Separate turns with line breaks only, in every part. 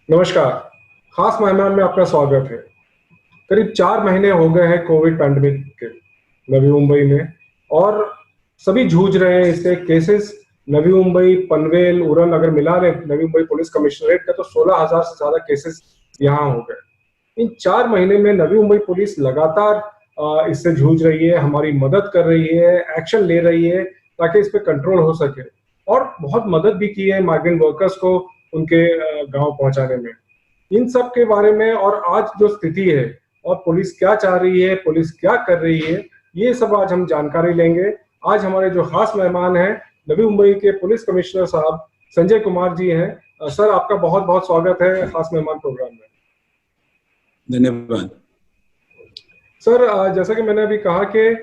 नमस्कार। खास मेहमान में आपका स्वागत है। करीब 4 महीने हो गए हैं कोविड पैंडेमिक के नवी मुंबई में, और सभी जूझ रहे हैं इससे। केसेस नवी मुंबई, पनवेल, उरण अगर मिला रहे नवी मुंबई पुलिस कमिश्नरेट का, तो 16,000 से ज्यादा केसेस यहाँ हो गए। इन 4 महीने में नवी मुंबई पुलिस लगातार इससे जूझ रही है, हमारी मदद कर रही है, एक्शन ले रही है ताकि इस पे कंट्रोल हो सके, और बहुत मदद भी की है माइग्रेंट वर्कर्स को उनके गांव पहुंचाने में। इन सब के बारे में और आज जो स्थिति है और पुलिस क्या चाह रही है, पुलिस क्या कर रही है, ये सब आज हम जानकारी लेंगे। आज हमारे जो खास मेहमान हैं नवी मुंबई के पुलिस कमिश्नर साहब संजय कुमार जी हैं। सर, आपका बहुत बहुत स्वागत है खास मेहमान प्रोग्राम में।
धन्यवाद
सर, जैसा कि मैंने अभी कहा कि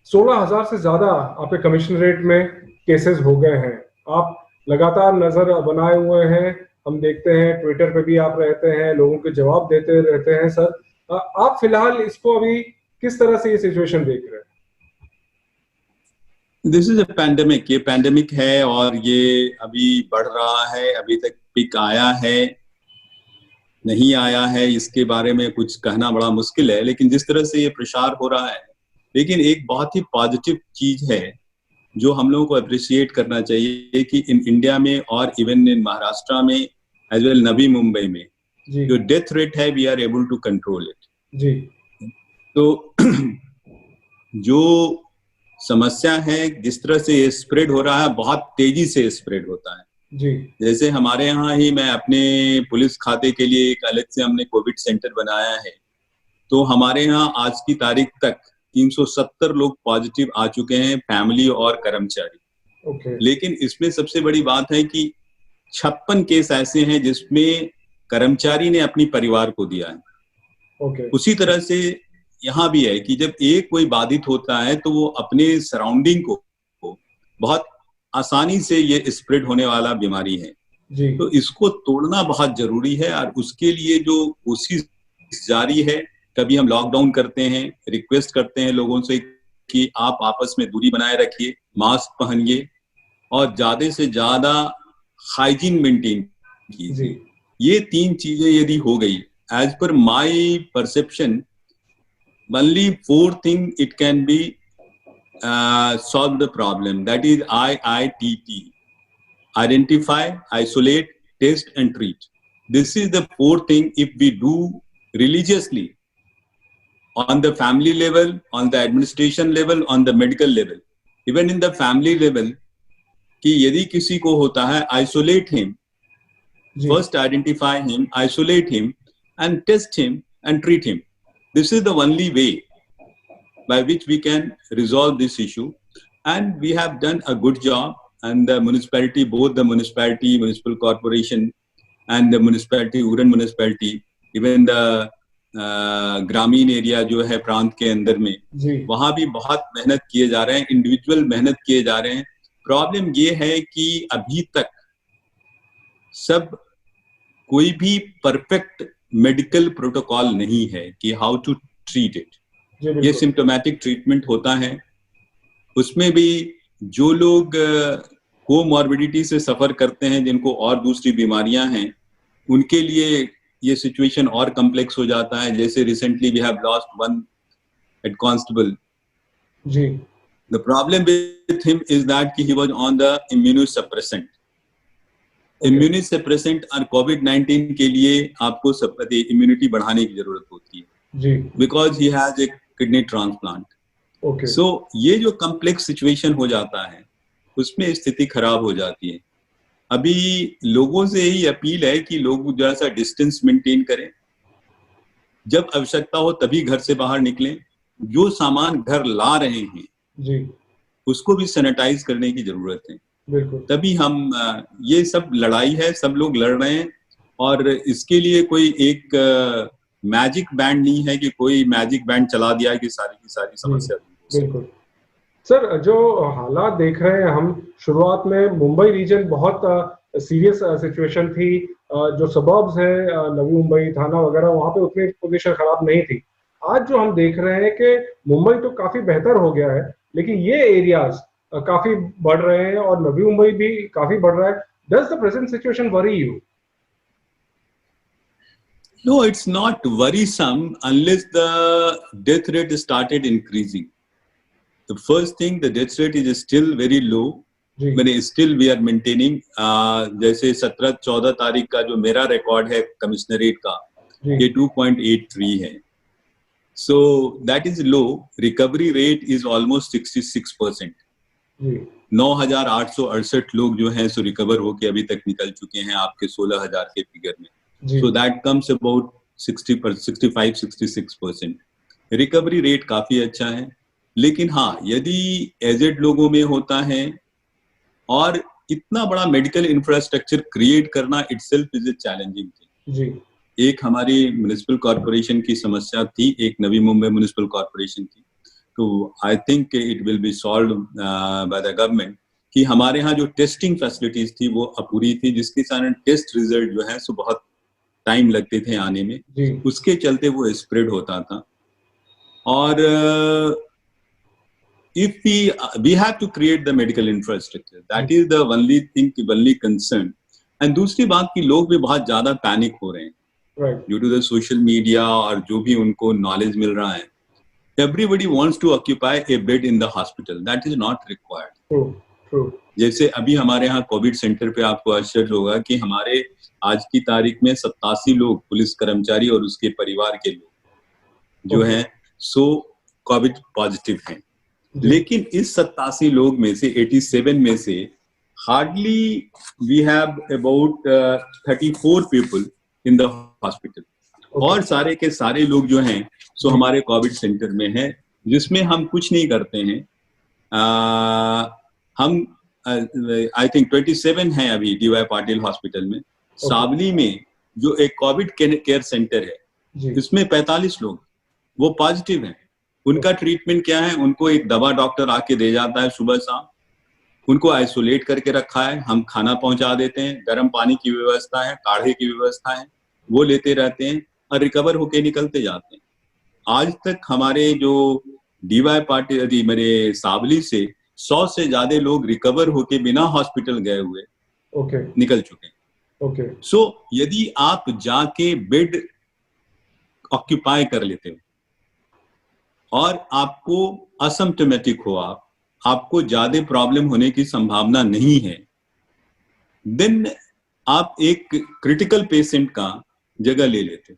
16,000 से ज्यादा आपके कमिश्नरेट में केसेस हो गए हैं। आप लगातार नजर बनाए हुए हैं, हम देखते हैं ट्विटर पे भी आप रहते हैं, लोगों के जवाब देते रहते हैं। सर, आप फिलहाल इसको अभी किस तरह से ये सिचुएशन देख रहे हैं?
This is a pandemic. ये पैंडेमिक है और ये अभी बढ़ रहा है। अभी तक पिक आया है नहीं आया है, इसके बारे में कुछ कहना बड़ा मुश्किल है, लेकिन जिस तरह से ये प्रसार हो रहा है, लेकिन एक बहुत ही पॉजिटिव चीज है जो हम लोगों को अप्रिशिएट करना चाहिए कि इन इंडिया में और इवन इन महाराष्ट्र में एज वेल नवी मुंबई में जो डेथ रेट है, we are able to control it जी। तो जो समस्या है, जिस तरह से ये स्प्रेड हो रहा है, बहुत तेजी से स्प्रेड होता है जी। जैसे हमारे यहाँ ही, मैं अपने पुलिस खाते के लिए एक अलग से हमने कोविड सेंटर बनाया है, तो हमारे यहाँ आज की तारीख तक 370 लोग पॉजिटिव आ चुके हैं, फैमिली और कर्मचारी। लेकिन इसमें सबसे बड़ी बात है कि 56 केस ऐसे हैं जिसमें कर्मचारी ने अपनी परिवार को दिया है। उसी तरह से यहाँ भी है कि जब एक कोई बाधित होता है तो वो अपने सराउंडिंग को बहुत आसानी से, ये स्प्रेड होने वाला बीमारी है जी। तो इसको तोड़ना बहुत जरूरी है, और उसके लिए जो कोशिश जारी है, कभी हम लॉकडाउन करते हैं, रिक्वेस्ट करते हैं लोगों से कि आप आपस में दूरी बनाए रखिए, मास्क पहनिए और ज्यादा से ज्यादा हाइजीन मेंटेन कीजिए। ये 3 चीजें यदि हो गई, as per my perception, only 4 things it can be solve the problem. That is IITT: identify, isolate, test and treat. This is the 4 thing. If we do religiously on the family level, on the administration level, on the medical level, even in the family level, कि यदि किसी को होता है, isolate him, first identify him, isolate him and test him and treat him. This is the only way by which we can resolve this issue, and we have done a good job. And the municipality, both the municipality, municipal corporation and the municipality, Uran municipality, even the ग्रामीण area जो है प्रांत के अंदर में, वहां भी बहुत मेहनत किए जा रहे हैं, इंडिविजुअल मेहनत किए जा रहे हैं। प्रॉब्लम ये है कि अभी तक सब कोई भी परफेक्ट मेडिकल प्रोटोकॉल नहीं है कि हाउ टू ट्रीट इट। ये सिम्टोमेटिक ट्रीटमेंट होता है, उसमें भी जो लोग कोमॉर्बिडिटी से सफर करते हैं, जिनको और दूसरी बीमारियां हैं, उनके लिए ये सिचुएशन और कॉम्प्लेक्स हो जाता है। जैसे recently we have lost one head constable जी। The problem with him is that कि he was on the immunosuppressant. Immunosuppressant और कोविड-19 के लिए आपको इम्यूनिटी बढ़ाने की जरूरत होती है जी, because he has a kidney transplant. So ये जो कॉम्प्लेक्स सिचुएशन हो जाता है, उसमें स्थिति खराब हो जाती है। अभी लोगों से यही अपील है कि लोग जरा सा डिस्टेंस मेंटेन करें, जब आवश्यकता हो तभी घर से बाहर निकलें, जो सामान घर ला रहे हैं जी, उसको भी सैनिटाइज करने की जरूरत है। तभी हम, ये सब लड़ाई है, सब लोग लड़ रहे हैं, और इसके लिए कोई एक मैजिक बैंड नहीं है कि कोई मैजिक बैंड चला दिया कि सारी की सारी समस्या।
बिल्कुल सर, जो हालात देख रहे हैं हम, शुरुआत में मुंबई रीजन बहुत सीरियस सिचुएशन थी। जो सबर्ब्स है नवी मुंबई, थाना वगैरह, वहाँ पे उतनी पोजीशन खराब नहीं थी। आज जो हम देख रहे हैं कि मुंबई तो काफी बेहतर हो गया है, लेकिन ये एरियाज काफी बढ़ रहे हैं और नवी मुंबई भी काफी बढ़ रहा है। Does the present situation worry you?
No, it's not worrisome unless the death rate started increasing. The first thing, the death rate is still very low. मैंने still we are maintaining. जैसे 17-14 तारीख का जो मेरा रिकॉर्ड है commissionerate का, ये 2.83 है. So that is low. Recovery rate is almost 66%. 9,868 लोग जो हैं सो रिकवर होके अभी तक निकल चुके हैं आपके 16,000 के फिगर में. So that comes about 65-66%. Recovery rate काफी अच्छा है. लेकिन हाँ, यदि एजेड लोगों में होता है और इतना बड़ा मेडिकल इंफ्रास्ट्रक्चर क्रिएट करना itself is a challenging thing. एक हमारी म्युनिसिपल कॉर्पोरेशन की समस्या थी, एक नवी मुंबई म्युनिसिपल कॉर्पोरेशन की. तो I think it will be solved by the government कि हमारे यहाँ जो टेस्टिंग फैसिलिटीज थी वो अपूरी थी, जिसके कारण टेस्ट रिजल्ट जो है सो बहुत टाइम लगते थे आने में. उसके चलते वो स्प्रेड होता था. और if we have to create the medical infrastructure, that is the only thing, only concern. And दूसरी बात कि लोग भी बहुत ज्यादा पैनिक हो रहे हैं due to the social media और जो भी उनको नॉलेज मिल रहा है. Everybody wants to occupy a bed in the hospital. That is not required.
True.
जैसे अभी हमारे यहाँ कोविड सेंटर पे आपको आश्चर्य होगा कि हमारे आज की तारीख में 87 लोग पुलिस कर्मचारी और उसके परिवार के लोग जो हैं सो कोविड पॉजिटिव हैं. लेकिन इस 87 लोग में से 87 में से hardly we have about 34 people in the hospital. और सारे के सारे लोग जो हैं सो हमारे कोविड सेंटर में हैं, जिसमें हम कुछ नहीं करते हैं. हम आई थिंक 27 हैं अभी DY पाटिल हॉस्पिटल में. सावली में जो एक कोविड केयर सेंटर है, इसमें 45 लोग वो पॉजिटिव हैं. उनका ट्रीटमेंट क्या है? उनको एक दवा डॉक्टर आके दे जाता है सुबह शाम, उनको आइसोलेट करके रखा है. हम खाना पहुंचा देते हैं, गर्म पानी की व्यवस्था है, काढ़े की व्यवस्था है, वो लेते रहते हैं और रिकवर होके निकलते जाते हैं. आज तक हमारे जो DY पाटिल यदि मेरे सावली से 100 से ज्यादा लोग रिकवर होके बिना हॉस्पिटल गए हुए निकल चुके हैं. सो यदि आप जाके बेड ऑक्यूपाई कर लेते हो और आपको असिम्प्टोमेटिक हो, आपको ज्यादा प्रॉब्लम होने की संभावना नहीं है, देन आप एक क्रिटिकल पेशेंट का जगह ले लेते हो.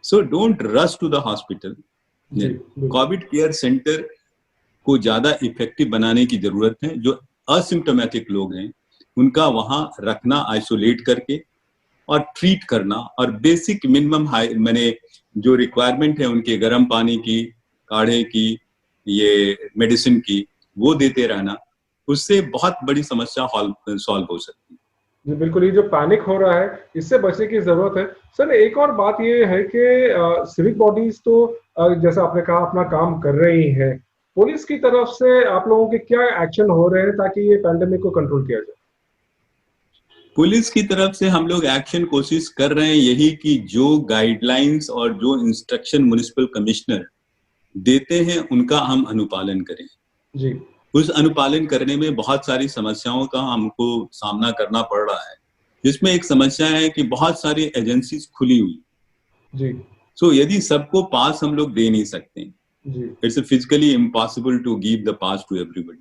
So don't rush to the hospital. Covid care centre को ज्यादा इफेक्टिव बनाने की जरूरत है. जो असिम्प्टोमेटिक लोग हैं उनका वहां रखना, आइसोलेट करके और ट्रीट करना, और बेसिक मिनिमम मैंने जो रिक्वायरमेंट है उनके गर्म पानी की, काढ़े की, ये मेडिसिन की, वो देते रहना, उससे बहुत बड़ी समस्या सॉल्व हो सकती है.
जी बिल्कुल. ये जो पैनिक हो रहा है इससे बचने की जरूरत है. सर एक और बात ये है कि सिविक बॉडीज तो जैसे आपने कहा अपना काम कर रही है, पुलिस की तरफ से आप लोगों के क्या एक्शन हो रहे हैं ताकि ये पैंडेमिक को कंट्रोल किया जाए?
पुलिस की तरफ से हम लोग एक्शन कोशिश कर रहे हैं यही कि जो गाइडलाइंस और जो इंस्ट्रक्शन म्युनिसिपल कमिश्नर देते हैं उनका हम अनुपालन करें.
जी.
उस अनुपालन करने में बहुत सारी समस्याओं का हमको सामना करना पड़ रहा है, जिसमें एक समस्या है कि बहुत सारी एजेंसीज खुली हुई.
जी.
सो यदि सबको पास हम लोग दे नहीं सकते, it's physically impossible to give the pass to everybody.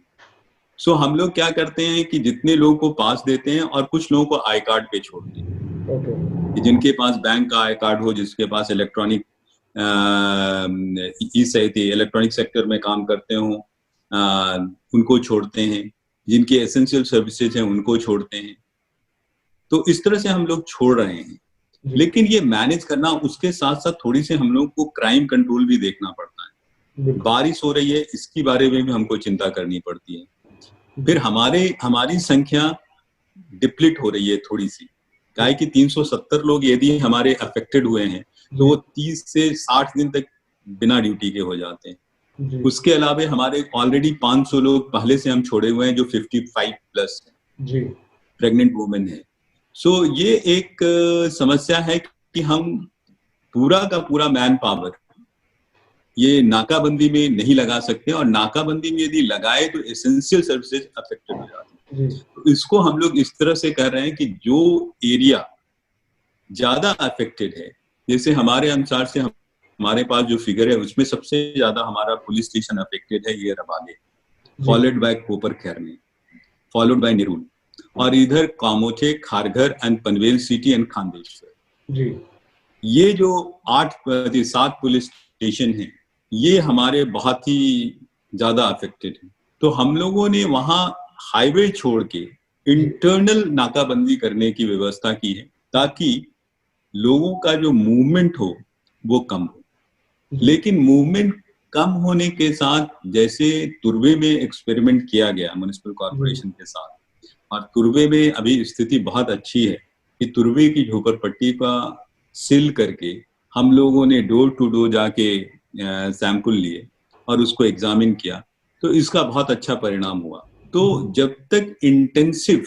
So हम लोग क्या करते हैं कि जितने लोगों को पास देते हैं और कुछ लोगों को आई कार्ड पे छोड़ते हैं. जिनके पास बैंक का आई कार्ड हो, जिसके पास इलेक्ट्रॉनिक इलेक्ट्रॉनिक सेक्टर में काम करते हो, उनको छोड़ते हैं. जिनकी एसेंशियल सर्विसेज हैं उनको छोड़ते हैं. तो इस तरह से हम लोग छोड़ रहे हैं. लेकिन ये मैनेज करना, उसके साथ साथ थोड़ी सी हम लोग को क्राइम कंट्रोल भी देखना पड़ता है. बारिश हो रही है, इसकी बारे में भी हमको चिंता करनी पड़ती है. फिर हमारी संख्या डिप्लीट हो रही है थोड़ी सी. काहे कि 370 लोग यदि हमारे अफेक्टेड हुए हैं तो वो 30 से 60 दिन तक बिना ड्यूटी के हो जाते हैं. उसके अलावा हमारे ऑलरेडी 500 लोग पहले से हम छोड़े हुए हैं जो 55 प्लस है, प्रेग्नेंट वुमेन है. सो ये एक समस्या है कि हम पूरा का पूरा मैन पावर ये नाकाबंदी में नहीं लगा सकते, और नाकाबंदी में यदि लगाए तो एसेंशियल सर्विसेज अफेक्टेड हो जाती है. तो इसको हम लोग इस तरह से कर रहे हैं कि जो एरिया ज्यादा अफेक्टेड है जैसे हमारे अनुसार से हमारे पास जो फिगर है उसमें सबसे ज्यादा हमारा पुलिस स्टेशन अफेक्टेड है, ये Rabale, followed by Koper Khairane, followed by Nerul, और इधर Kamothe, Kharghar and Panvel city and Khandeshwar.
जी।
ये जो 7 पुलिस स्टेशन हैं, ये हमारे बहुत ही ज्यादा अफेक्टेड है। तो हम लोगों ने वहां हाईवे छोड़ के इंटरनल नाकाबंदी करने की व्यवस्था की है, ताकि लोगों का जो मूवमेंट हो वो कम हो। लेकिन मूवमेंट कम होने के साथ, जैसे तुर्वे में एक्सपेरिमेंट किया गया म्युनिसिपल कॉर्पोरेशन के साथ, और तुर्वे में अभी स्थिति बहुत अच्छी है कि तुर्वे की झोपड़पट्टी का सील करके हम लोगों ने डोर टू डोर जाके सैंपल लिए और उसको एग्जामिन किया, तो इसका बहुत अच्छा परिणाम हुआ। तो जब तक इंटेंसिव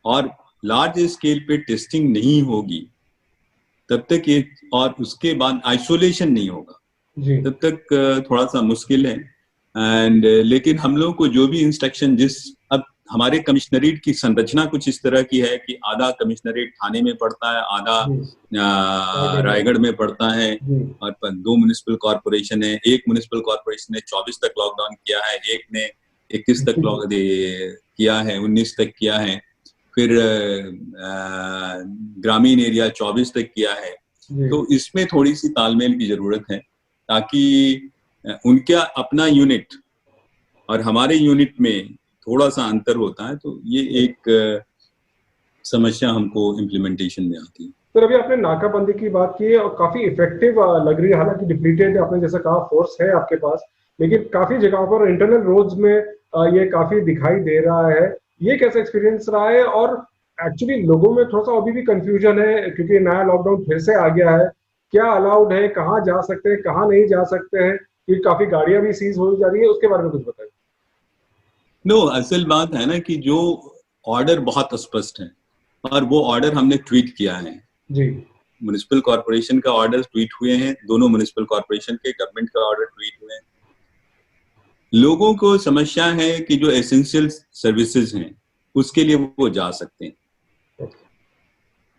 और लार्ज स्केल पे टेस्टिंग नहीं होगी तब तक ये, और उसके बाद आइसोलेशन नहीं होगा तब तक थोड़ा सा मुश्किल है। एंड लेकिन हम लोगों को जो भी इंस्ट्रक्शन, अब हमारे कमिश्नरेट की संरचना कुछ इस तरह की है कि आधा कमिश्नरेट थाने में पड़ता है, आधा रायगढ़ में पड़ता है, और 2 म्युनिसिपल कॉर्पोरेशन है। एक म्युनिसिपल कॉर्पोरेशन ने 24 तक लॉकडाउन किया है, एक ने 21 तक किया है, 19 तक किया है, फिर ग्रामीण एरिया 24 तक किया है। तो इसमें थोड़ी सी तालमेल की जरूरत है, ताकि उनका अपना यूनिट और हमारे यूनिट में थोड़ा सा अंतर होता है, तो ये एक समस्या हमको इम्प्लीमेंटेशन में आती है।
तो अभी आपने नाकाबंदी की बात की है और काफी इफेक्टिव लग रही है, हालांकि डिप्लीटेड आपने जैसा कहा फोर्स है आपके पास, लेकिन काफी जगहों पर इंटरनल रोड्स में ये काफी दिखाई दे रहा है। ये कैसा एक्सपीरियंस रहा है? और एक्चुअली लोगों में थोड़ा सा अभी भी कंफ्यूजन है, क्योंकि नया लॉकडाउन फिर से आ गया है, क्या अलाउड है, कहाँ जा सकते हैं, कहाँ नहीं जा सकते हैं, कि काफी गाड़ियां भी सीज हो जा रही है, उसके बारे में कुछ बताइए।
असल बात है ना कि जो ऑर्डर बहुत स्पष्ट है, और वो ऑर्डर हमने ट्वीट किया है
जी।
म्युनिसिपल कॉर्पोरेशन का ऑर्डर ट्वीट हुए हैं, दोनों म्युनिसिपल कॉर्पोरेशन के, गवर्नमेंट का ऑर्डर ट्वीट हुए हैं। लोगों को समस्या है कि जो एसेंशियल सर्विसेज हैं उसके लिए वो जा सकते हैं।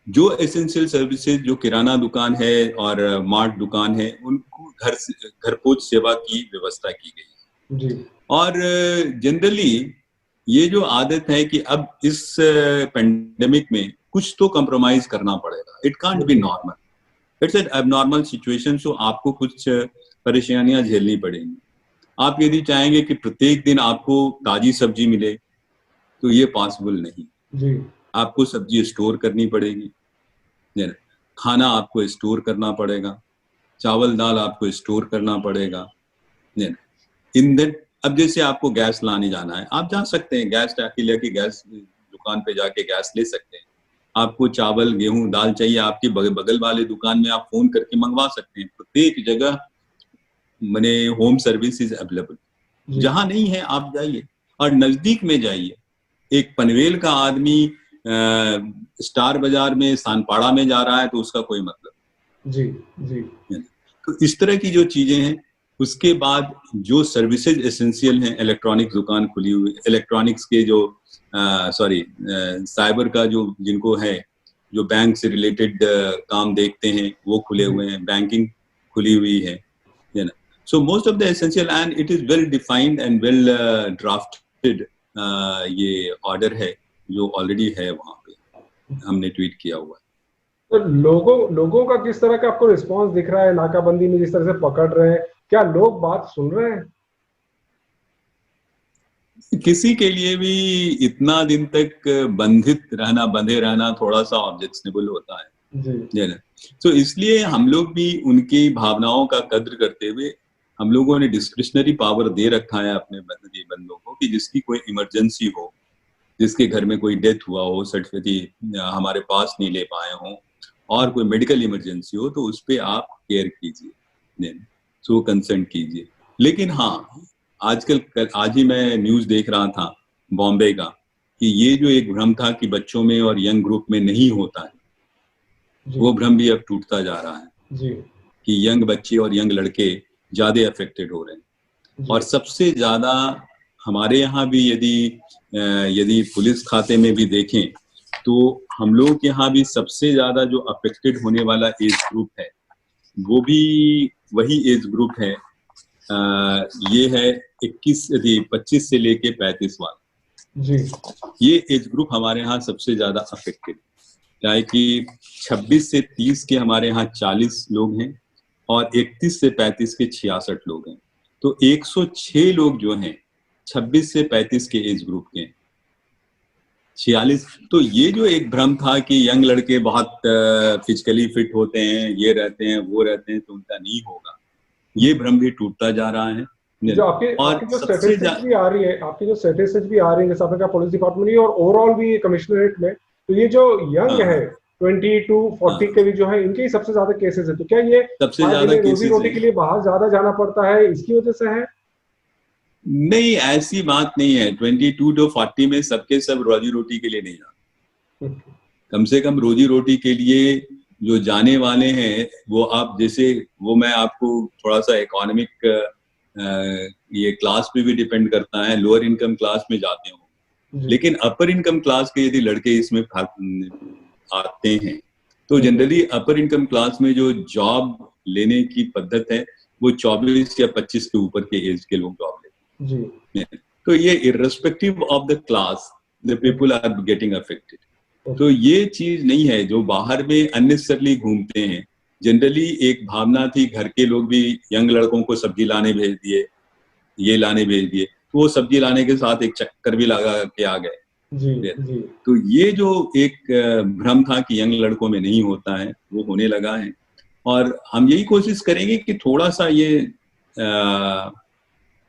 जो एसेंशियल सर्विसेज, जो किराना दुकान है और मार्ट दुकान है, उनको घर पहुंच सेवा की व्यवस्था की गई
जी।
और जनरली ये जो आदत है कि अब इस पेंडेमिक में कुछ तो कंप्रोमाइज करना पड़ेगा, it can't be normal, it's an abnormal situation, so आपको कुछ परेशानियां झेलनी पड़ेंगी। आप यदि चाहेंगे कि प्रत्येक दिन आपको ताजी सब्जी मिले तो ये पॉसिबल नहीं
जी।
आपको सब्जी स्टोर करनी पड़ेगी, खाना आपको स्टोर करना पड़ेगा, चावल दाल आपको स्टोर करना पड़ेगा। इन दैट, अब जैसे आपको गैस लाने जाना है, आप जा सकते हैं गैस टाकी लेके गैस दुकान पे जाके गैस ले सकते हैं। आपको चावल गेहूं दाल चाहिए, आपके बगल वाले दुकान में आप फोन करके मंगवा सकते हैं। प्रत्येक जगह मैंने होम सर्विस इज अवेलेबल। जहां नहीं है आप जाइए, और नजदीक में जाइए। एक पनवेल का आदमी स्टार बाजार में सानपाड़ा में जा रहा है तो उसका कोई मतलब।
जी जी।
तो इस तरह की जो चीजें हैं, उसके बाद जो सर्विसेज एसेंशियल हैं, इलेक्ट्रॉनिक्स दुकान खुली हुई, इलेक्ट्रॉनिक्स के जो साइबर का जो जिनको है, जो बैंक से रिलेटेड काम देखते हैं वो खुले हुए हैं, बैंकिंग खुली हुई है ना। So most of the essential, and it is well defined and well drafted ये ऑर्डर है जो ऑलरेडी है, वहां पे हमने ट्वीट किया हुआ है।
तो लोगों का किस तरह का आपको रिस्पांस दिख रहा है नाकाबंदी में, जिस तरह से पकड़ रहे हैं, क्या लोग बात सुन रहे हैं?
किसी के लिए भी इतना दिन तक बंधे रहना थोड़ा सा ऑब्जेक्शनेबल होता है जी ना। तो इसलिए हम लोग भी उनकी भावनाओं का कद्र करते हुए हम लोगों ने डिस्क्रिशनरी पावर दे रखा है अपने बंदों को, कि जिसकी कोई इमरजेंसी हो, जिसके घर में कोई डेथ हुआ हो, सर्टिफिकेट हमारे पास नहीं ले पाए हों, और कोई मेडिकल इमरजेंसी हो, तो उस पर आप केयर कीजिए, सो कंसर्न कीजिए। लेकिन हाँ, आजकल आज ही मैं न्यूज देख रहा था बॉम्बे का, कि ये जो एक भ्रम था कि बच्चों में और यंग ग्रुप में नहीं होता है, वो भ्रम भी अब टूटता जा रहा है
जी।
कि यंग बच्चे और यंग लड़के ज्यादा अफेक्टेड हो रहे हैं। और सबसे ज्यादा हमारे यहाँ भी यदि पुलिस खाते में भी देखें तो हम लोग के यहाँ भी सबसे ज्यादा जो अफेक्टेड होने वाला एज ग्रुप है वो भी वही एज ग्रुप है, ये है 25 से लेके 35 वाला
जी।
ये एज ग्रुप हमारे यहाँ सबसे ज्यादा अफेक्टेड, क्या है कि 26 से 30 के हमारे यहाँ 40 लोग हैं और 31 से 35 के 66 लोग हैं। तो 106 लोग जो हैं 26 से 35 के एज ग्रुप के 46। तो ये जो एक भ्रम था कि यंग लड़के बहुत फिजिकली फिट होते हैं, ये रहते हैं वो रहते हैं, तो उनका नहीं होगा, ये भ्रम भी टूटता जा रहा है।
जो आपकी जो स्टैटिस्टिक्स भी आ रही है, आपकी जो स्टैटिस्टिक्स भी आ रही है, जैसे आपने कहा पुलिस डिपार्टमेंट में और ओवरऑल भी कमिश्नरेट में, तो ये जो यंग है 20 to 40 के भी जो है, इनके ही सबसे ज्यादा केसेस है। तो क्या ये
सबसे ज्यादा
रोजी रोटी के लिए बाहर ज्यादा जाना पड़ता है, इसकी वजह से है?
नहीं, ऐसी बात नहीं है। 22 to 40 में सबके सब रोजी रोटी के लिए नहीं जाते। कम से कम रोजी रोटी के लिए जो जाने वाले हैं वो आप जैसे वो मैं आपको थोड़ा सा इकोनॉमिक ये क्लास पे भी डिपेंड करता है, लोअर इनकम क्लास में जाते हो, लेकिन अपर इनकम क्लास के यदि लड़के इसमें आते हैं तो जनरली अपर इनकम क्लास में जो जॉब लेने की पद्धत है वो 24 या 25 के ऊपर के एज के लोग जॉब लेते हैं। तो ये irrespective of the class the people are getting affected. तो ये चीज नहीं है जो बाहर में अननेसेसरली घूमते हैं। जनरली एक भावना थी, घर के लोग भी यंग लड़कों को सब्जी लाने भेज दिए, ये लाने भेज दिए, तो वो सब्जी लाने के साथ एक चक्कर भी लगा के आ गए। जी। तो ये जो एक भ्रम था कि यंग लड़कों में नहीं होता है, वो होने लगा है। और हम यही कोशिश करेंगे कि थोड़ा सा ये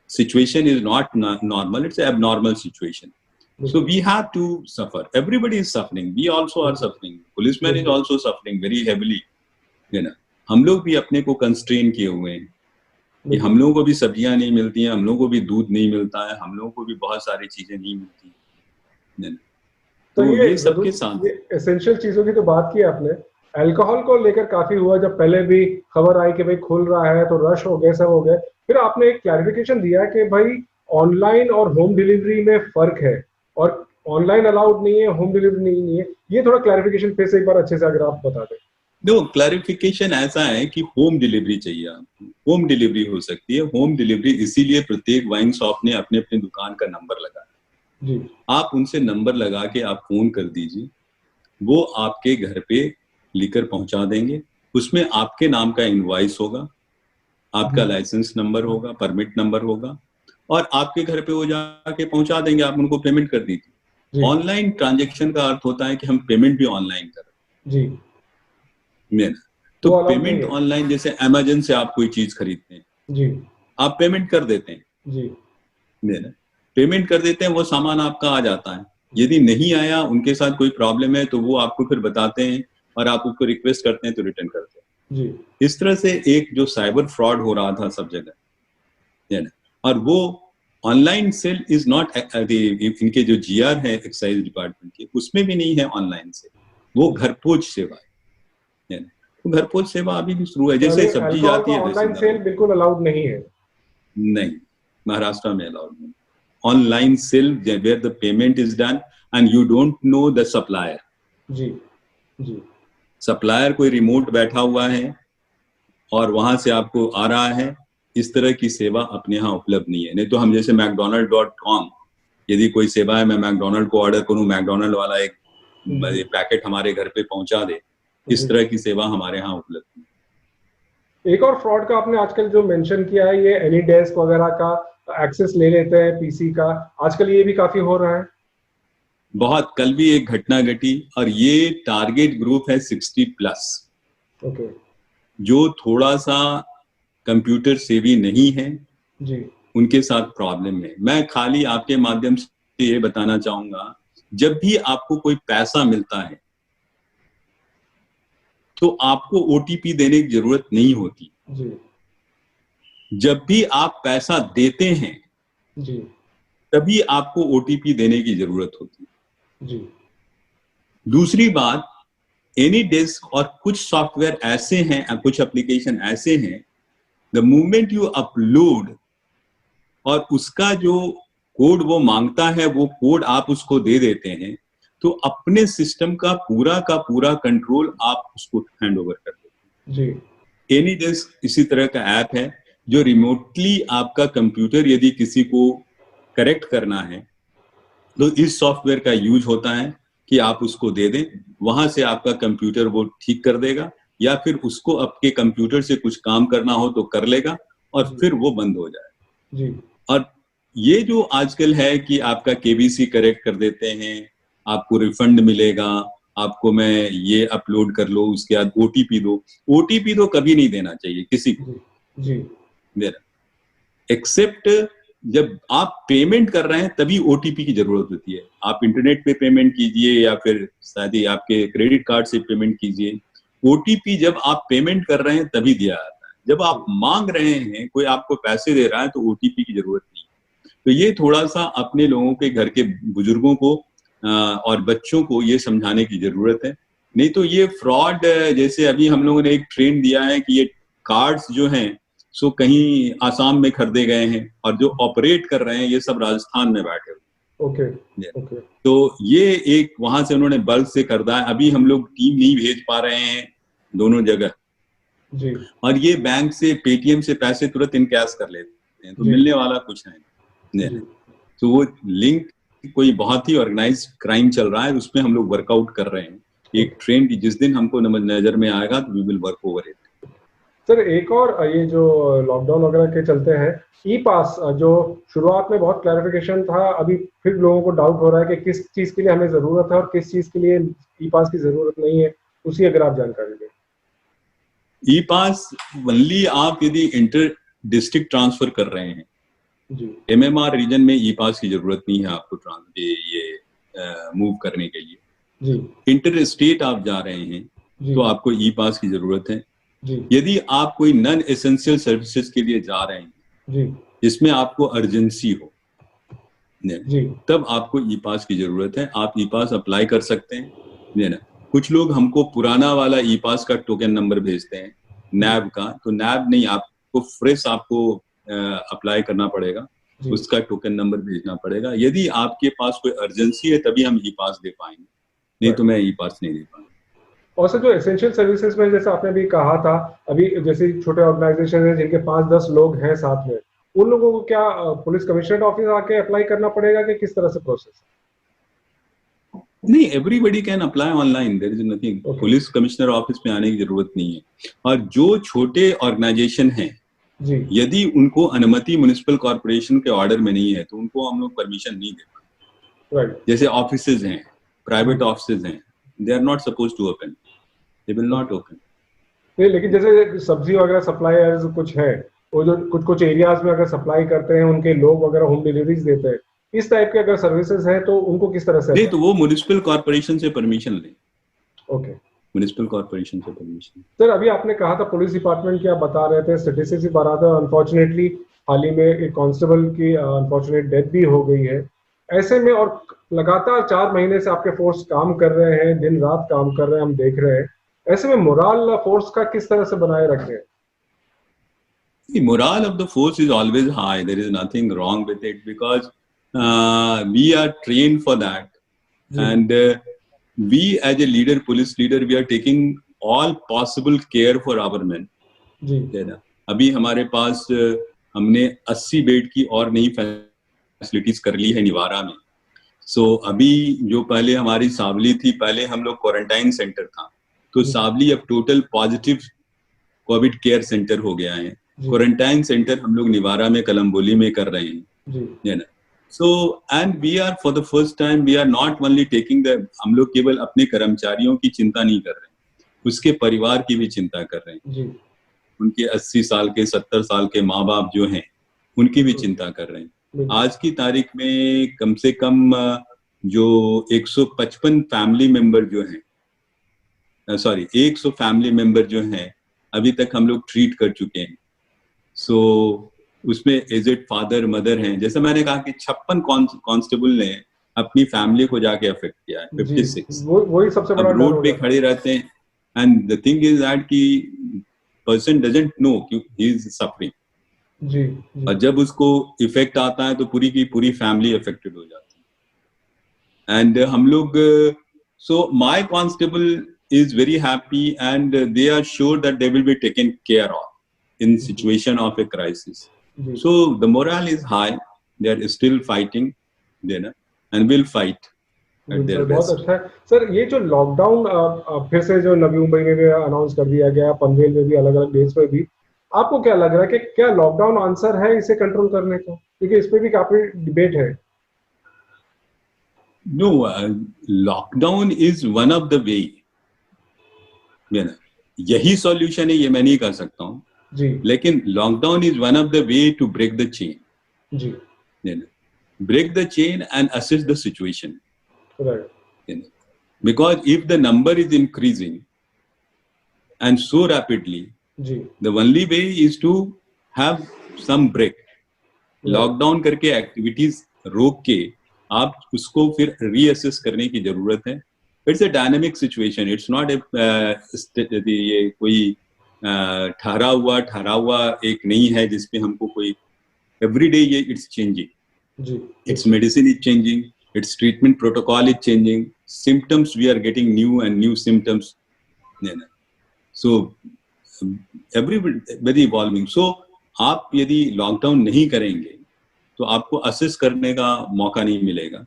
situation is not normal, it's an abnormal situation. So we have to suffer. Everybody is suffering. We also are suffering. Policeman is also suffering very heavily. है ना, हम लोग भी अपने को कंस्ट्रेन किए हुए हैं कि हम लोगों को भी सब्जियां नहीं मिलती हैं, हम लोगों को भी दूध नहीं मिलता है, हम लोगों को भी बहुत सारी चीजें नहीं मिलती हैं।
तो ये सबके साथ एसेंशियल चीजों की तो बात की आपने। अल्कोहल को लेकर काफी हुआ, जब पहले भी खबर आई कि भाई खुल रहा है तो रश हो गए, सब हो गए। फिर आपने एक क्लैरिफिकेशन दिया कि भाई ऑनलाइन और होम डिलीवरी में फर्क है, और ऑनलाइन अलाउड नहीं है, होम डिलीवरी नहीं है। ये थोड़ा क्लैरिफिकेशन फिर से एक बार अच्छे से अगर आप बता दें।
नो, क्लैरिफिकेशन ऐसा है कि होम डिलीवरी चाहिए आपको। होम डिलीवरी हो सकती है। होम डिलीवरी इसीलिए प्रत्येक वाइन शॉप ने अपने अपने दुकान का नंबर लगाया जी। आप उनसे नंबर लगा के आप फोन कर दीजिए, वो आपके घर पे लेकर पहुंचा देंगे। उसमें आपके नाम का इनवॉइस होगा, आपका लाइसेंस नंबर होगा, परमिट नंबर होगा, और आपके घर पे वो जाके पहुंचा देंगे। आप उनको पेमेंट कर दीजिए। ऑनलाइन ट्रांजैक्शन का अर्थ होता है कि हम पेमेंट भी ऑनलाइन करें जी। तो पेमेंट ऑनलाइन, जैसे अमेज़न से आप कोई चीज खरीदते हैं जी, आप पेमेंट कर देते हैं जी, पेमेंट कर देते हैं, वो सामान आपका आ जाता है। यदि नहीं आया, उनके साथ कोई प्रॉब्लम है, तो वो आपको फिर बताते हैं और आप उसको रिक्वेस्ट करते हैं तो रिटर्न करते हैं जी। इस तरह से एक जो साइबर फ्रॉड हो रहा था सब जगह, और वो ऑनलाइन सेल इज नॉट, इनके जो जीआर है एक्साइज डिपार्टमेंट के, उसमें भी नहीं है ऑनलाइन सेल, वो घरपोच सेवा है। तो घरपोच सेवा अभी भी शुरू है। जैसे सब्जी जाती है,
ऑनलाइन सेल बिल्कुल अलाउड नहीं है।
नहीं, महाराष्ट्र में अलाउड नहीं। Online sale where the payment is done and you don't know the supplier जी जी। सप्लायर कोई रिमोट बैठा हुआ है और वहां से आपको आ रहा है, इस तरह की सेवा अपने यहाँ उपलब्ध नहीं है। नहीं तो हम जैसे McDonald.com, यदि कोई सेवा है, मैं मैकडोनल्ड को ऑर्डर करूं, मैकडोनल्ड वाला एक पैकेट हमारे घर पे पहुंचा दे, इस तरह की सेवा हमारे यहाँ उपलब्ध है।
एक और फ्रॉड का आपने आजकल जो मेंशन किया है, ये एनी डेस्क वगैरह का एक्सेस ले लेते हैं पीसी का, आजकल ये भी काफी हो रहा है।
बहुत, कल भी एक घटना घटी, और ये टारगेट ग्रुप है 60+।
ओके।
जो थोड़ा सा कंप्यूटर सेवी नहीं है
जी,
उनके साथ प्रॉब्लम है। मैं खाली आपके माध्यम से ये बताना चाहूंगा, जब भी आपको कोई पैसा मिलता है तो आपको ओटीपी देने की जरूरत नहीं होती
जी।
जब भी आप पैसा देते हैं
जी,
तभी आपको ओटीपी देने की जरूरत होती है
जी।
दूसरी बात, एनी डेस्क और कुछ सॉफ्टवेयर ऐसे हैं, कुछ एप्लीकेशन ऐसे हैं, द मोमेंट यू अपलोड और उसका जो कोड वो मांगता है, वो कोड आप उसको दे देते हैं, तो अपने सिस्टम का पूरा कंट्रोल आप उसको हैंड ओवर कर दो।
जी।
एनीडेस्क इसी तरह का ऐप है जो रिमोटली आपका कंप्यूटर यदि किसी को करेक्ट करना है तो इस सॉफ्टवेयर का यूज होता है कि आप उसको दे दें, वहां से आपका कंप्यूटर वो ठीक कर देगा, या फिर उसको आपके कंप्यूटर से कुछ काम करना हो तो कर लेगा और फिर वो बंद हो जाए।
जी।
और ये जो आजकल है कि आपका केबीसी करेक्ट कर देते हैं, आपको रिफंड मिलेगा, आपको मैं ये अपलोड कर लो, उसके बाद ओटीपी दो। ओटीपी तो कभी नहीं देना चाहिए किसी को,
जी।
मेरा एक्सेप्ट जब आप पेमेंट कर रहे हैं तभी ओटीपी की जरूरत होती है। आप इंटरनेट पे पेमेंट कीजिए या फिर शायद ही आपके क्रेडिट कार्ड से पेमेंट कीजिए, ओटीपी जब आप पेमेंट कर रहे हैं तभी दिया जाता है। जब आप मांग रहे हैं, कोई आपको पैसे दे रहा है, तो ओटीपी की जरूरत नहीं है। तो ये थोड़ा सा अपने लोगों के घर के बुजुर्गों को और बच्चों को ये समझाने की जरूरत है। नहीं तो ये फ्रॉड, जैसे अभी हम लोगों ने एक ट्रेंड दिया है कि ये कार्ड्स जो हैं सो कहीं आसाम में खरीदे गए हैं और जो ऑपरेट कर रहे हैं ये सब राजस्थान में बैठे हुए।
ओके।
तो ये एक वहां से उन्होंने बल्क से खरीदा है। अभी हम लोग टीम नहीं भेज पा रहे हैं दोनों जगह
जी।
और ये बैंक से पेटीएम से पैसे तुरंत इनकैश कर लेते हैं, तो मिलने वाला कुछ है। तो वो लिंक कोई बहुत ही ऑर्गेनाइज क्राइम चल रहा है, उसमें हम लोग वर्कआउट कर रहे हैं। एक ट्रेंड जिस दिन हमको नजर में आएगा तो we will work over it.
Sir एक और ये जो लॉकडाउन वगैरह के चलते हैं, ई पास जो शुरुआत में बहुत क्लैरिफिकेशन था, अभी फिर लोगों को डाउट हो रहा है कि किस चीज के लिए हमें जरूरत है और किस चीज के लिए ई पास की जरूरत नहीं है, उसी अगर आप जानकारी दें।
ई पास ओनली आप यदि इंटर डिस्ट्रिक्ट ट्रांसफर कर रहे हैं, एमएमआर रीजन में ई पास की जरूरत नहीं है आपको मूव करने के लिए। जी। इंटर स्टेट आप जा रहे हैं तो आपको ई पास की जरूरत है। जी। यदि आप कोई नॉन एसेंशियल सर्विसेज के लिए जा रहे हैं जिसमें आपको अर्जेंसी हो, तब आपको ई पास की जरूरत है। आप ई पास अप्लाई कर सकते हैं ना। कुछ लोग हमको पुराना वाला ई पास का टोकन नंबर भेजते हैं नैब का, तो नैब नहीं, आपको फ्रेश आपको अप्लाई करना पड़ेगा, उसका टोकन नंबर भेजना पड़ेगा। यदि आपके पास कोई अर्जेंसी है तभी हम ई पास दे पाएंगे, नहीं तो मैं ई पास नहीं दे पाऊंगा।
और सर जो एसेंशियल सर्विसेज में जैसे आपने भी कहा था, अभी जैसे छोटे ऑर्गेनाइजेशन है जिनके 5-10 लोग हैं साथ में, उन लोगों को क्या पुलिस कमिश्नरेट ऑफिस आके अप्लाई करना पड़ेगा कि किस तरह से प्रोसेस?
नहीं, everybody can apply online, there is nothing. Police commissioner office में आने की जरूरत नहीं है। और जो छोटे ऑर्गेनाइजेशन हैं, यदि उनको अनुमति म्युनिसिपल कॉर्पोरेशन के ऑर्डर में नहीं है तो उनको हम लोग परमिशन नहीं दे पाएंगे। जैसे ऑफिसेज हैं, प्राइवेट ऑफिसेज हैं, they are not supposed to open, they will not open.
नहीं, लेकिन जैसे सब्जी वगैरह सप्लायर्स कुछ है, वो जो कुछ एरियाज में अगर सप्लाई करते हैं, उनके लोग वगैरह होम डिलीवरीज देते हैं, इस टाइप के अगर सर्विसेज हैं तो उनको किस तरह से?
नहीं, तो वो म्युनिसिपल कॉर्पोरेशन से परमिशन लें।
ओके,
म्युनिसिपल कॉर्पोरेशन से परमिशन।
सर अभी आपने कहा था पुलिस डिपार्टमेंट की आप बता रहे थे, स्टैटिस्टिक्स भी बता रहे थे, अनफॉर्चुनेटली हाल ही में एक कांस्टेबल की अनफॉर्चुनेट डेथ भी हो गई है। ऐसे में और लगातार 4 महीने से आपके फोर्स काम कर रहे हैं, दिन रात काम कर रहे हैं, हम देख रहे हैं, ऐसे में मोरल फोर्स का किस तरह से बनाए रखें?
The morale of the force is always high. There is nothing wrong with it because we are trained for that, and we as a leader, police leader, we are taking all possible care for our men. जी ना। अभी हमारे पास हमने 80 bed की और नई facilities कर ली है निवारा में। अभी जो पहले हमारी सावली थी, पहले हम लोग क्वारंटाइन सेंटर था, तो सावली अब total positive Covid care centre हो गया है। क्वारंटाइन सेंटर हम लोग निवारा में, कलम्बोली में कर रहे हैं ना। And we are for the first time we are not only taking the, हम लोग केवल अपने कर्मचारियों की चिंता नहीं कर रहे हैं, उसके परिवार की भी चिंता कर रहे हैं। उनके 80 साल के 70 साल के माँ बाप जो हैं उनकी भी चिंता कर रहे हैं। आज की तारीख में कम से कम जो 155 फैमिली मेंबर जो हैं, 100 फैमिली मेंबर जो हैं अभी तक हम लोग ट्रीट कर चुके हैं। उसमें एजेड फादर मदर हैं। जैसे मैंने कहा कि 56 कांस्टेबल ने अपनी फैमिली को जाके अफेक्ट किया है। 56
वही सबसे बड़ा
रोड पे खड़े रहते हैं, and the thing is that कि पर्सन डजंट नो कि ही इज सफरिंग। जी। और जब उसको इफेक्ट आता है तो पूरी की पूरी फैमिली अफेक्टेड हो जाती है। एंड हम लोग so my constable is very happy and they are sure that they will be taken care of in situation of a crisis. So the morale is high. They are still fighting, then and will fight at their
बहुत
best.
अच्छा है sir. ये जो lockdown फिर से जो नवी मुंबई में भी अनाउंस कर दिया गया, पनवेल में भी, अलग अलग डेट्स पे भी, आपको क्या लग रहा है कि क्या लॉकडाउन आंसर है इसे कंट्रोल करने का? क्योंकि इस पे भी काफी डिबेट है।
No, lockdown is one of the way. यही सॉल्यूशन है ये मैं नहीं कर सकता हूँ
जी,
लेकिन lockdown is one of the way to break the chain.
जी,
break the chain and assess the situation,
right.
Because if the number is increasing and so rapidly,
जी,
the only way is to have some break. Lockdown करके activities रोक के आप उसको फिर reassess करने की जरूरत है। It's a dynamic situation, it's not ये कोई ठहरा हुआ एक नहीं है जिसपे हमको कोई एवरी डे ये it's changing, it's medicine is changing, it's treatment protocol is changing, symptoms we are getting new and new symptoms, so very evolving. सो आप यदि लॉकडाउन नहीं करेंगे तो आपको असेस करने का मौका नहीं मिलेगा।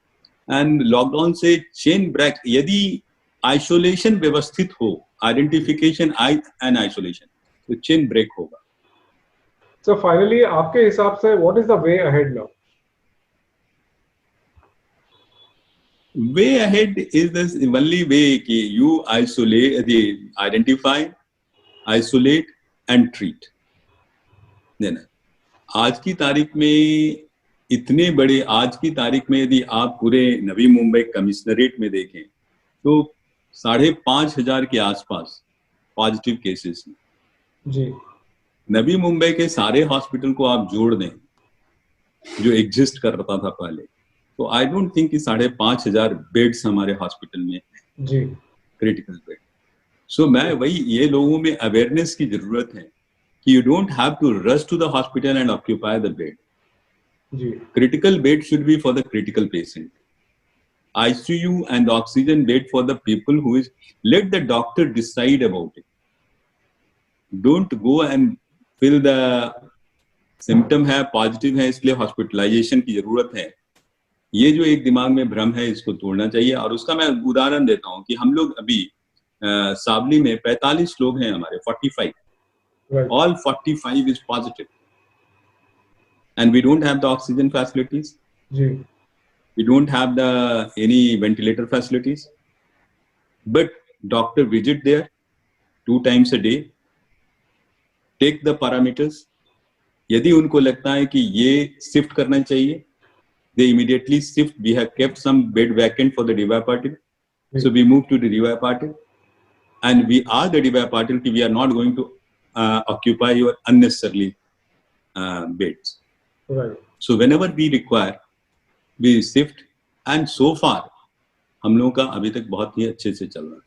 एंड लॉकडाउन से चेन ब्रेक, यदि आइसोलेशन व्यवस्थित हो, आइडेंटिफिकेशन एंड आइसोलेशन, तो चेन ब्रेक होगा।
सो फाइनली आपके हिसाब से what is the way ahead now?
Way ahead is the only way कि you isolate, identify, isolate and treat. आज की तारीख में इतने बड़े, आज की तारीख में यदि आप पूरे नवी मुंबई कमिश्नरेट में देखें तो 5,500 के आसपास पॉजिटिव केसेस हैं
जी।
नवी मुंबई के सारे हॉस्पिटल को आप जोड़ दें जो एग्जिस्ट कर रहा था पहले, तो आई डोंट थिंक कि 5,500 बेड्स हमारे हॉस्पिटल में
जी,
क्रिटिकल बेड। सो मैं वही, ये लोगों में अवेयरनेस की जरूरत है कि you don't have to rush to the hospital and occupy the bed. Critical bed should be for the critical patient. ICU and oxygen bed for the people who is, let the doctor decide about it. Don't go and fill the symptom है, positive है, इसलिए hospitalisation की जरूरत है। ये जो एक दिमाग में भ्रम है इसको तोड़ना चाहिए। और उसका मैं उदाहरण देता हूँ कि हम लोग अभी सावली में 45 लोग हैं हमारे, 45, all 45 is positive. And we don't have the oxygen facilities. We don't have any ventilator facilities. But doctor visit there 2 times a day, take the parameters. यदि उनको लगता है कि ये शिफ्ट करना चाहिए, they immediately shift. We have kept some bed vacant for the DY Patil. So we moved to the DY Patil. And we are the DY Patil कि we are not going to occupy your unnecessarily beds.
Right.
So whenever we require, we shift, and so far हम लोगों का अभी तक बहुत ही अच्छे से चल रहा है।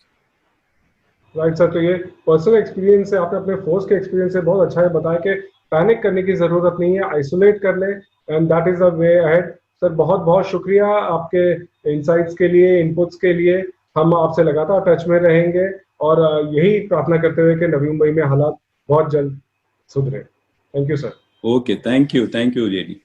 राइट सर, तो ये पर्सनल एक्सपीरियंस है, आपने अपने फोर्स के एक्सपीरियंस से बहुत अच्छा है बताया कि पैनिक करने की जरूरत नहीं है, आइसोलेट कर ले and that is the way ahead. Sir बहुत बहुत शुक्रिया आपके इनसाइट्स के लिए, इनपुट्स के लिए। हम आपसे लगातार टच में रहेंगे और यही प्रार्थना करते हुए कि नवी मुंबई में हालात बहुत जल्द सुधरे। Thank you sir.
Okay, thank you JD.